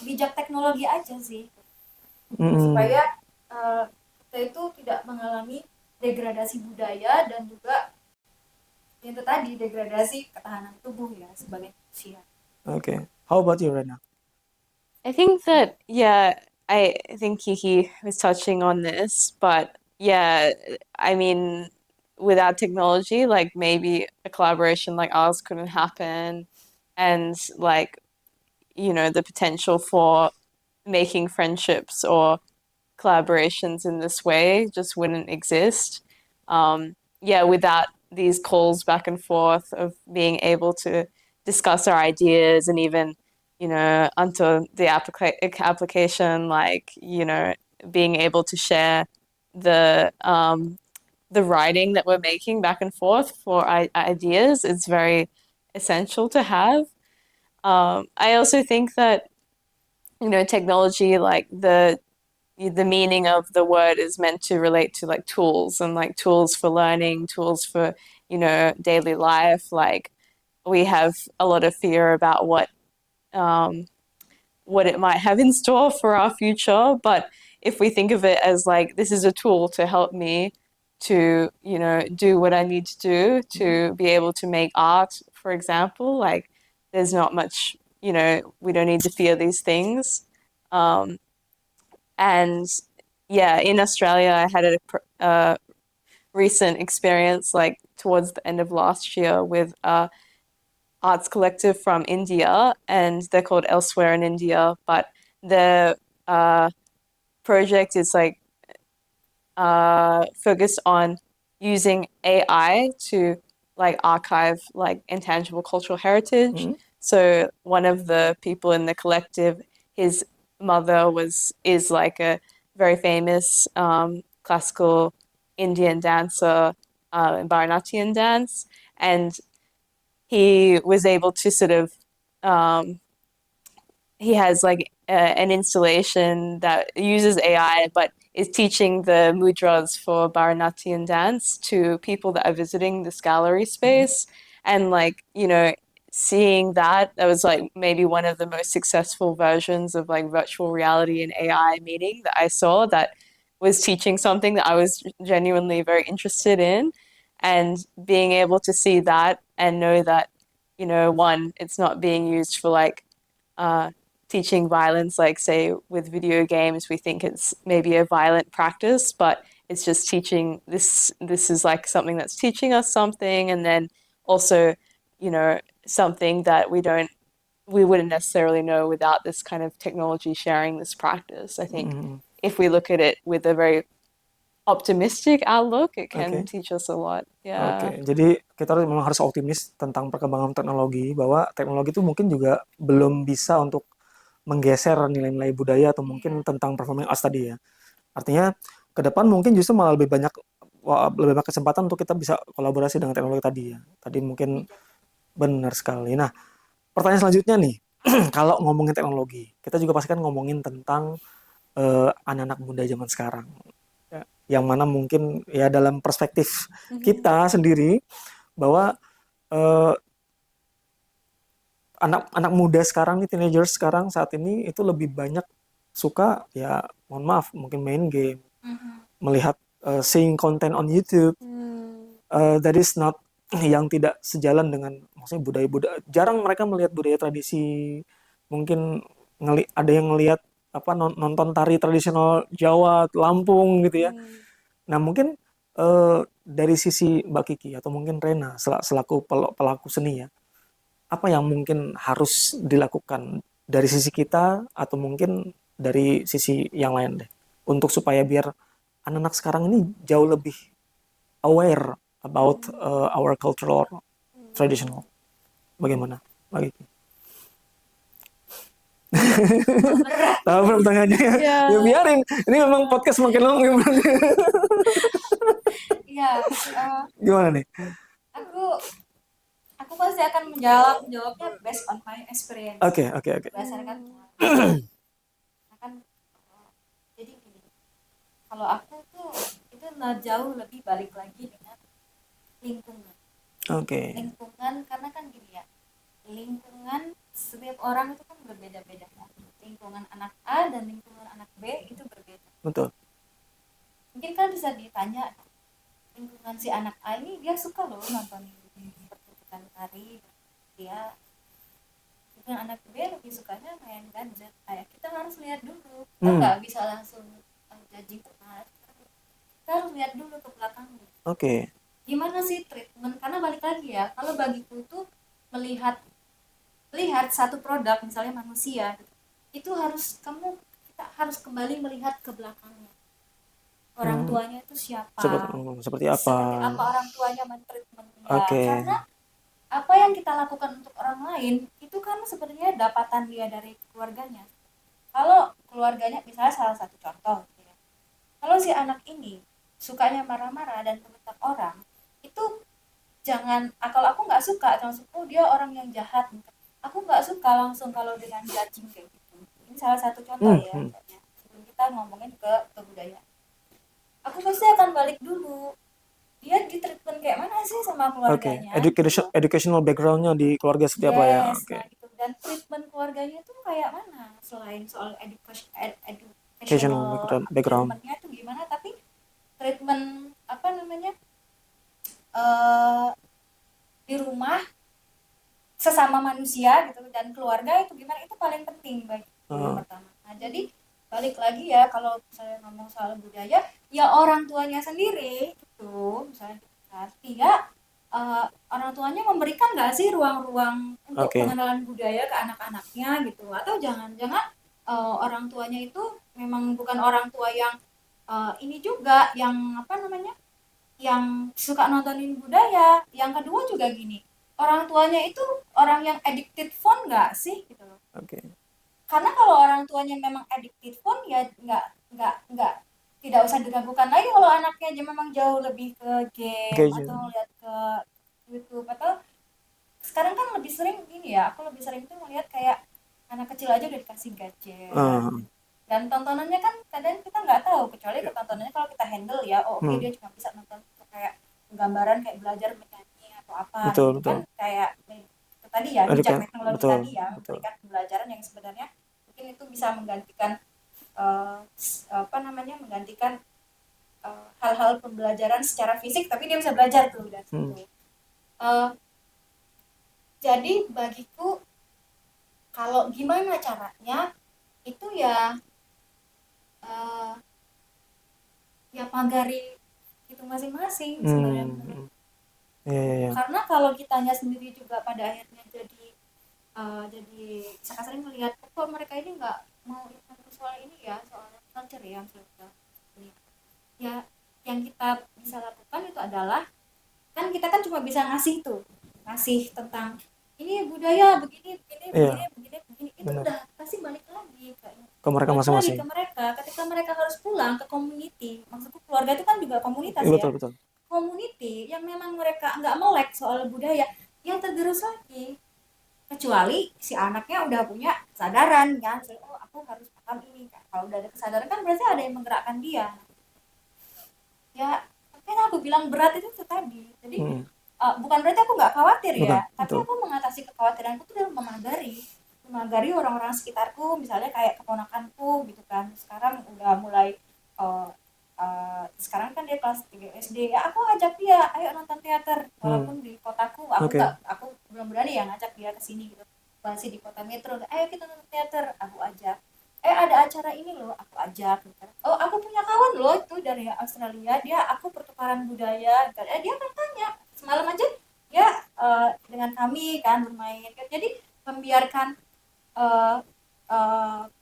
bijak teknologi aja sih, Mm-mm. supaya kita itu tidak mengalami degradasi budaya dan juga itu tadi degradasi ketahanan tubuh ya sebagai manusia. Oke. How about you, Rena? I think that, yeah, I think Kiki was touching on this, but yeah, I mean, without technology, like maybe a collaboration like ours couldn't happen, and like, the potential for making friendships or collaborations in this way just wouldn't exist. Yeah, without these calls back and forth of being able to discuss our ideas and even, onto the application, like, being able to share the writing that we're making back and forth for ideas is very essential to have. I also think that, technology, like the meaning of the word is meant to relate to like tools and like tools for learning, tools for, daily life. Like we have a lot of fear about um, what it might have in store for our future. But if we think of it as like this is a tool to help me to, do what I need to do to be able to make art, for example, like there's not much, we don't need to fear these things. Um, and yeah, in Australia, I had a recent experience like towards the end of last year with a arts collective from India, and they're called Elsewhere in India. But the uh, project is like focused on using AI to like archive like intangible cultural heritage. Mm-mm. So one of the people in the collective, his mother is like a very famous classical Indian dancer in Bharatanatyam dance, and he was able to sort of he has like an installation that uses AI, but is teaching the mudras for Bharatanatyam dance to people that are visiting this gallery space. And like, seeing that was like maybe one of the most successful versions of like virtual reality and AI meeting that I saw that was teaching something that I was genuinely very interested in. And being able to see that and know that, one, it's not being used for like uh, teaching violence, like say with video games, we think it's maybe a violent practice, but it's just teaching this is like something that's teaching us something, and then also, something that we wouldn't necessarily know without this kind of technology sharing this practice. I think Mm-mm. if we look at it with a very optimistic outlook, it can Oke. teach us a lot. Yeah. Oke, jadi kita memang harus optimis tentang perkembangan teknologi, bahwa teknologi itu mungkin juga belum bisa untuk menggeser nilai-nilai budaya atau mungkin Iya. tentang performing arts tadi ya. Artinya ke depan mungkin justru malah lebih banyak kesempatan untuk kita bisa kolaborasi dengan teknologi tadi ya. Tadi mungkin Bijak. benar sekali. Nah, pertanyaan selanjutnya nih, kalau ngomongin teknologi, kita juga pasti kan ngomongin tentang anak-anak muda zaman sekarang. Ya, yang mana mungkin ya dalam perspektif Mhm. kita sendiri bahwa eh, anak-anak muda sekarang nih, teenagers sekarang saat ini itu lebih banyak suka ya, mohon maaf, mungkin main game, Mhm. melihat seeing content on YouTube, Hmm. that is not yang tidak sejalan dengan maksudnya budaya-budaya. Jarang mereka melihat budaya tradisi. Mungkin ada yang ngelihat apa nonton tari tradisional Jawa, Lampung gitu ya. Hmm. Nah, mungkin eh, dari sisi Mbak Kiki atau mungkin Rena selaku pelaku seni ya, apa yang mungkin harus dilakukan dari sisi kita atau mungkin dari sisi yang lain deh, untuk supaya biar anak-anak sekarang ini jauh lebih aware about our cultural traditional. Bagaimana Mbak Kiki? Berat. Tahu pertanyaannya ya? Yeah. Ya biarin, ini memang podcast makin lama gimana? Iya, Gimana nih? aku pasti akan menjawabnya based on my experience, Oke. berdasarkan pengalaman. Nah, kan jadi gini, kalau aku tuh itu jauh lebih balik lagi dengan lingkungan. Oke. Lingkungan karena kan gini ya, lingkungan setiap orang itu kan berbeda-beda kan. Lingkungan anak A dan lingkungan anak B itu berbeda. Betul. Mungkin kan bisa ditanya, lingkungan si anak A ini dia suka loh nonton pertunjukan tari, dia lingkungan anak B lebih sukanya main gadget. Kayak kita harus lihat dulu, kita nggak bisa langsung judging tepat, kita harus lihat dulu ke belakangnya. Oke. Gimana sih treatment, karena balik lagi ya, kalau bagiku tuh melihat satu produk misalnya manusia itu kita harus kembali melihat ke belakangnya, orang tuanya itu siapa, Seperti apa? orang tuanya mentreatmentnya. Oke. Karena apa yang kita lakukan untuk orang lain itu kan sebenarnya dapatan dia dari keluarganya. Kalau keluarganya, misalnya salah satu contoh gitu ya, kalau si anak ini sukanya marah-marah dan membentak orang, itu jangan, kalau aku nggak suka langsung dia orang yang jahat, aku nggak suka langsung kalau dengan judging kayak gitu. Ini salah satu contoh ya. Sebelum kita ngomongin ke budaya, aku pasti akan balik dulu, dia di treatment kayak mana sih sama keluarganya. Educational backgroundnya di keluarga seperti apa ya? Nah, gitu. Dan treatment keluarganya tuh kayak mana, selain soal educational backgroundnya tuh gimana, tapi treatment apa namanya, di rumah sesama manusia gitu, dan keluarga itu gimana, itu paling penting bagi pertama. Nah, jadi balik lagi ya, kalau saya ngomong soal budaya ya, orang tuanya sendiri itu misalnya dia orang tuanya memberikan nggak sih ruang-ruang untuk pengenalan budaya ke anak-anaknya gitu, atau jangan-jangan orang tuanya itu memang bukan orang tua yang ini juga yang apa namanya, yang suka nontonin budaya. Yang kedua juga gini, orang tuanya itu orang yang addicted phone nggak sih gitu loh. Karena kalau orang tuanya memang addicted phone ya nggak tidak usah diragukan lagi kalau anaknya aja memang jauh lebih ke game atau lihat ke YouTube, atau sekarang kan lebih sering gini ya, aku lebih sering tuh melihat kayak anak kecil aja udah dikasih gadget. Dan tontonannya kan kadang kita nggak tahu, kecuali tontonannya kalau kita handle ya, dia cuma bisa nonton kayak gambaran, kayak belajar menyanyi atau apa gitu kan, kayak itu tadi ya, bijak teknologi tadi ya, memberikan pembelajaran yang sebenarnya mungkin itu bisa menggantikan menggantikan hal-hal pembelajaran secara fisik, tapi dia bisa belajar tuh dari situ. Jadi bagiku kalau gimana caranya itu ya pagari itu masing-masing sebenarnya. Karena kalau kitanya sendiri juga pada akhirnya jadi saya sering melihat kok mereka ini nggak mau soal ini ya, soal culture ya, yang kita bisa lakukan itu adalah, kan kita kan cuma bisa ngasih tentang ini budaya begini, itu udah pasti balik lagi ke mereka masing-masing. Ke mereka ketika mereka harus pulang ke community, maksudku keluarga itu kan juga komunitas betul. Community yang memang mereka nggak melek soal budaya, yang tergerus lagi, kecuali si anaknya udah punya kesadaran kan, aku harus paham ini kan. Kalau udah ada kesadaran kan berarti ada yang menggerakkan dia ya. Kan aku bilang berat itu tadi, jadi bukan berarti aku nggak khawatir ya, tapi aku mengatasi kekhawatiranku itu dengan memagari orang-orang sekitarku, misalnya kayak keponakanku gitu kan, sekarang udah mulai sekarang kan dia kelas 3 SD ya, aku ajak dia ayo nonton teater, walaupun di kotaku aku belum berani ya ngajak dia ke sini gitu, masih di kota metro, ayo kita nonton teater, aku ajak. Ada acara ini loh, aku ajak gitu. Aku punya kawan loh itu dari Australia, aku pertukaran pertukaran budaya. Dia akan tanya semalam aja dia dengan kami kan bermain. Jadi membiarkan eh,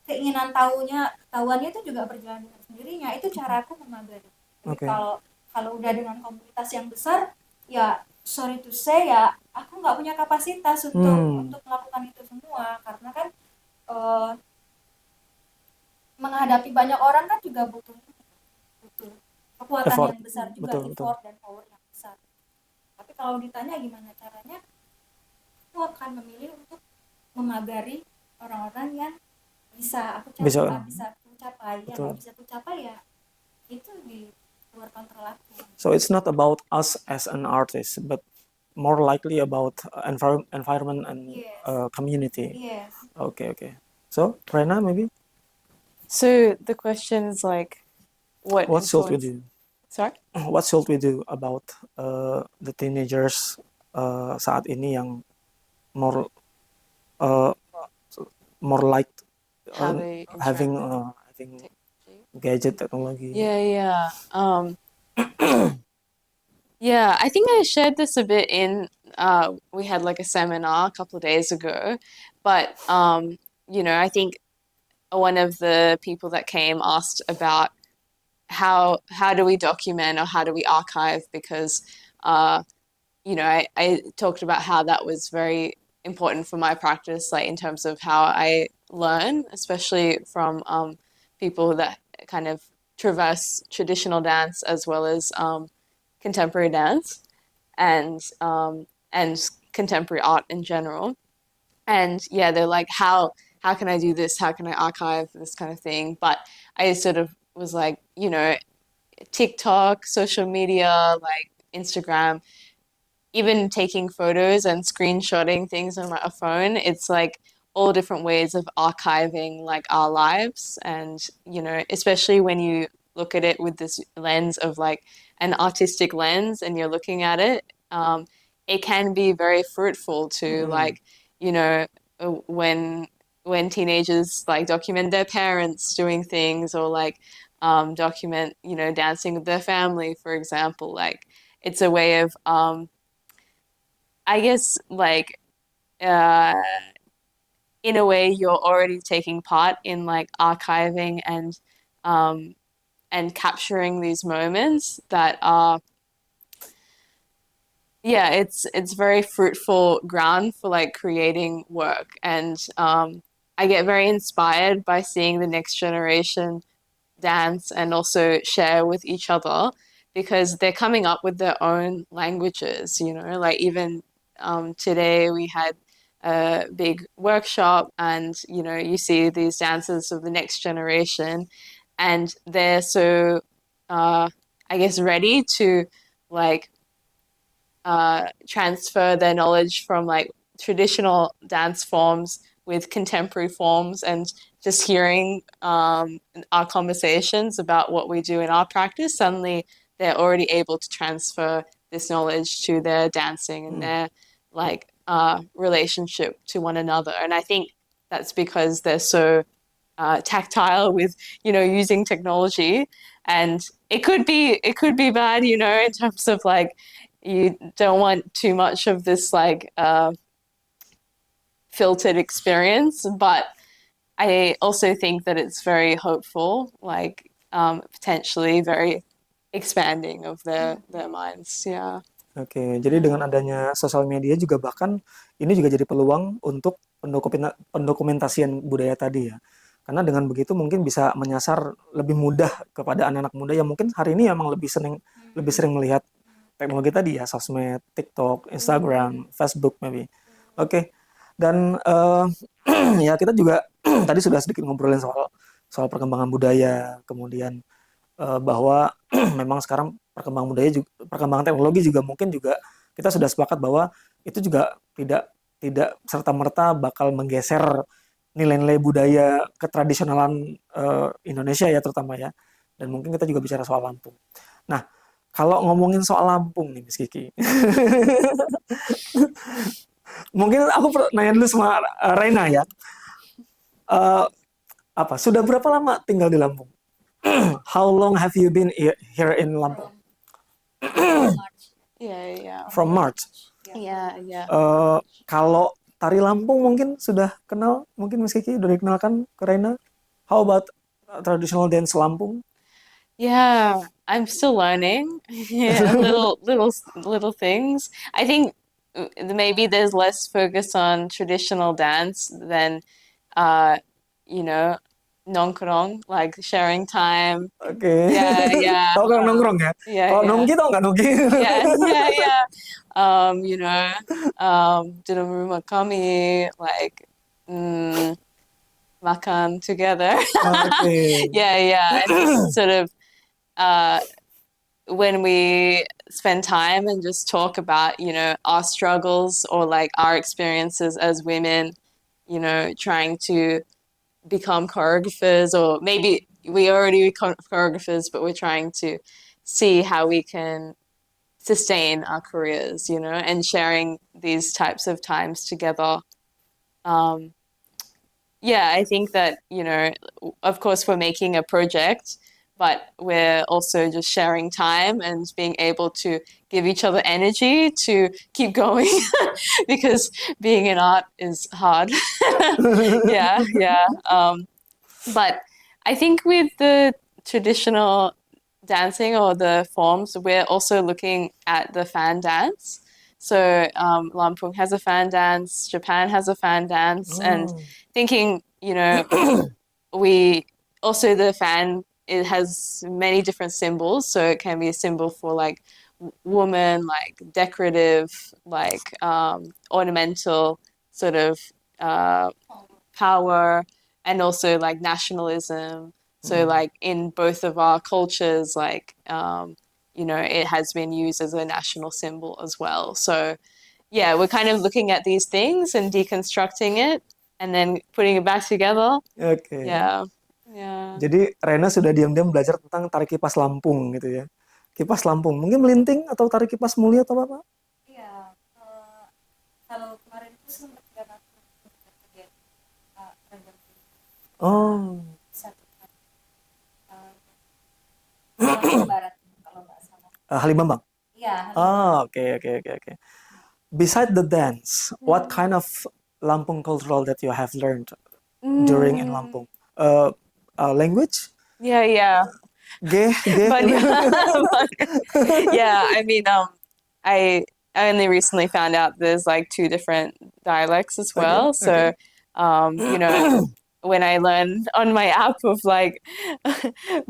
keinginan tahuannya itu juga berjalan dengan sendirinya. Itu caraku memagari. Jadi Oke. kalau udah dengan komunitas yang besar, ya sorry to say ya aku nggak punya kapasitas Hmm, untuk melakukan itu semua karena kan eh, menghadapi banyak orang kan juga butuh kekuatan effort. yang besar juga, Betul, betul. effort dan power yang besar. Tapi kalau ditanya gimana caranya, aku akan memilih untuk memagari orang-orang yang Bisa, bisa aku capai. Yang nggak betul. bisa aku capai ya itu di luar kontrol aku. So it's not about us as an artist, but more likely about environment and Yes, community. yes. Okay, okay. So, Rena, maybe So the question is like, what what should we influence? do? Sorry. What should we do about the teenagers saat ini yang more uh, more like How they having interact with having technology. gadget technology? Yeah, yeah. Yeah, I think I shared this a bit in we had like a seminar a couple of days ago, but I think one of the people that came asked about how do we document or how do we archive because uh, I talked about how that was very important for my practice, like in terms of how I learn, especially from people that kind of traverse traditional dance as well as contemporary dance and contemporary art in general. And yeah, they're like, how can I do this? How can I archive this kind of thing? But I sort of was like, TikTok, social media, like Instagram, even taking photos and screenshotting things on a phone, it's like all different ways of archiving like our lives. And, especially when you look at it with this lens of like an artistic lens and you're looking at it, it can be very fruitful to Mm, like, you know, when teenagers like document their parents doing things or like document, dancing with their family, for example, like it's a way of I guess like uh, in a way you're already taking part in like archiving um, and capturing these moments that are yeah it's very fruitful ground for like creating work and I get very inspired by seeing the next generation dance and also share with each other because they're coming up with their own languages, like even today we had a big workshop and you see these dancers of the next generation and they're so I guess ready to like transfer their knowledge from like traditional dance forms with contemporary forms and just hearing our conversations about what we do in our practice, suddenly they're already able to transfer this knowledge to their dancing and mm, their like relationship to one another. And I think that's because they're so tactile with using technology and it could be bad in terms of like you don't want too much of this like filtered experience, but I also think that it's very hopeful, like potentially very expanding of their minds. Yeah. Oke, jadi dengan adanya sosial media juga bahkan ini juga jadi peluang untuk pendokumentasian budaya tadi ya. Karena dengan begitu mungkin bisa menyasar lebih mudah kepada anak-anak muda yang mungkin hari ini emang lebih sering melihat teknologi tadi ya, sosmed, TikTok, Instagram, Facebook maybe. Oke. Dan ya kita juga tadi sudah sedikit ngobrolin soal soal perkembangan budaya, kemudian bahwa memang sekarang perkembangan teknologi juga mungkin juga kita sudah sepakat bahwa itu juga tidak tidak serta merta bakal menggeser nilai-nilai budaya ketradisionalan Indonesia ya terutama ya. Dan mungkin kita juga bicara soal Lampung. Nah, kalau ngomongin soal Lampung nih Miss Kiki, mungkin aku nanya dulu sama Reina ya. Eh, apa sudah berapa lama tinggal di Lampung? How long have you been here in Lampung? From March. Yeah. From March. Ya. Yeah. Kalau tari Lampung mungkin sudah kenal, mungkin Miss Kiki udah dikenalkan ke Reina. How about traditional dance Lampung? Yeah, I'm still learning. Yeah, little things. I think maybe there's less focus on traditional dance than uh, you know, nongkrong, like sharing time. Oke. Yeah. Tahu kan nongkrong ya? Kalau Yeah. nongki tau nggak nongki? Yeah. You know, di rumah kami, like, makan together. Oke. Yeah, and just sort of uh, when we spend time and just talk about, our struggles or like our experiences as women, trying to become choreographers, or maybe we already become choreographers, but we're trying to see how we can sustain our careers, and sharing these types of times together. Um, yeah, I think that, of course, we're making a project, but we're also just sharing time and being able to give each other energy to keep going because being in art is hard. Yeah. But I think with the traditional dancing or the forms, we're also looking at the fan dance. So Lampung has a fan dance, Japan has a fan dance, and Oh. thinking, we also the fan, it has many different symbols. So it can be a symbol for like woman, like decorative, like ornamental sort of power, and also like nationalism. So like in both of our cultures, like it has been used as a national symbol as well. So yeah, we're kind of looking at these things and deconstructing it and then putting it back together. Oke. Yeah. Jadi Rena sudah diam-diam belajar tentang tarik kipas Lampung gitu ya. Kipas Lampung, mungkin melinting atau tarik kipas mulia atau apa? Iya, kalau kemarin itu sempat dapat kegiatan program Oh. satu Lampung Barat kalau nggak salah. Halibambang. Iya. Oh, oke. Beside the dance, what kind of Lampung cultural that you have learned during in Lampung? Language? Yeah. Gay? But yeah, I mean, I only recently found out there's like two different dialects as well. So, when I learned on my app of like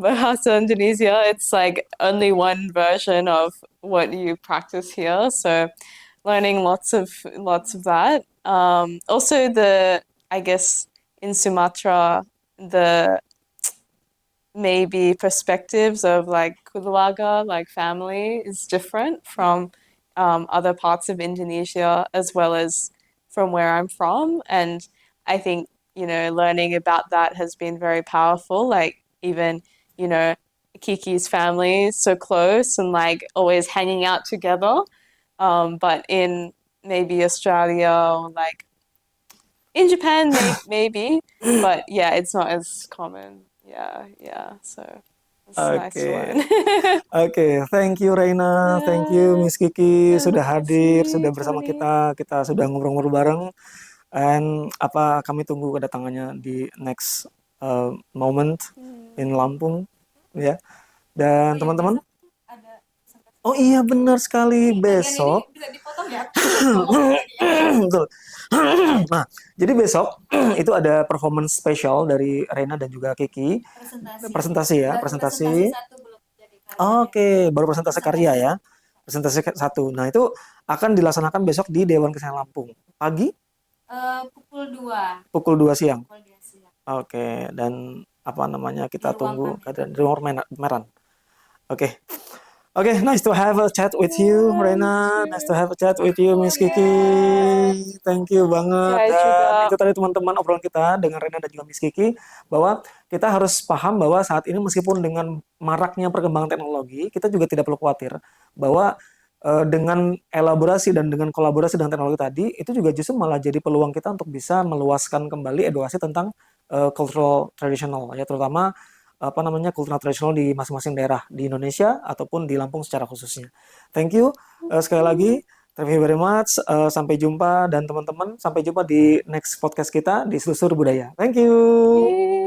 Bahasa Indonesia, it's like only one version of what you practice here. So, learning lots of that. Also, I guess in Sumatra, the maybe perspectives of like keluarga, like family, is different from other parts of Indonesia as well as from where I'm from. And I think, learning about that has been very powerful. Like even, Kiki's family is so close and like always hanging out together. But in maybe Australia or like in Japan, maybe, but yeah, it's not as common. Yeah. So it's nice to learn. Oke, thank you Reina, thank you Miss Kiki sudah hadir, sudah bersama Tony. kita sudah ngobrol-ngobrol bareng. And kami tunggu kedatangannya di next moment in Lampung, ya. Dan teman-teman, Ada oh iya benar sekali besok. Ini bisa dipotong ya. Betul. Nah, jadi besok itu ada performance spesial dari Reina dan juga Kiki. Presentasi. Satu belum jadi karya. Oke, baru presentasi karya ya. Presentasi satu. Nah, itu akan dilaksanakan besok di Dewan Kesenian Lampung. Pagi? Pukul 2. Pukul 2 siang. Pukul 2 siang. Oke, dan kita Di ruang tunggu kami. di ruang Meran. Oke. Okay, nice to have a chat with you, Rena. Nice to have a chat with you, Miss Kiki. Thank you banget. Saya Dan juga. itu tadi teman-teman obrolan kita dengan Rena dan juga Miss Kiki, bahwa kita harus paham bahwa saat ini meskipun dengan maraknya perkembangan teknologi, kita juga tidak perlu khawatir bahwa dengan elaborasi dan dengan kolaborasi dengan teknologi tadi, itu juga justru malah jadi peluang kita untuk bisa meluaskan kembali edukasi tentang cultural traditional, ya terutama apa namanya kultur tradisional di masing-masing daerah di Indonesia ataupun di Lampung secara khususnya. Thank you sekali lagi. Thank you very much. Sampai jumpa dan teman-teman sampai jumpa di next podcast kita di Selusur Budaya. Thank you.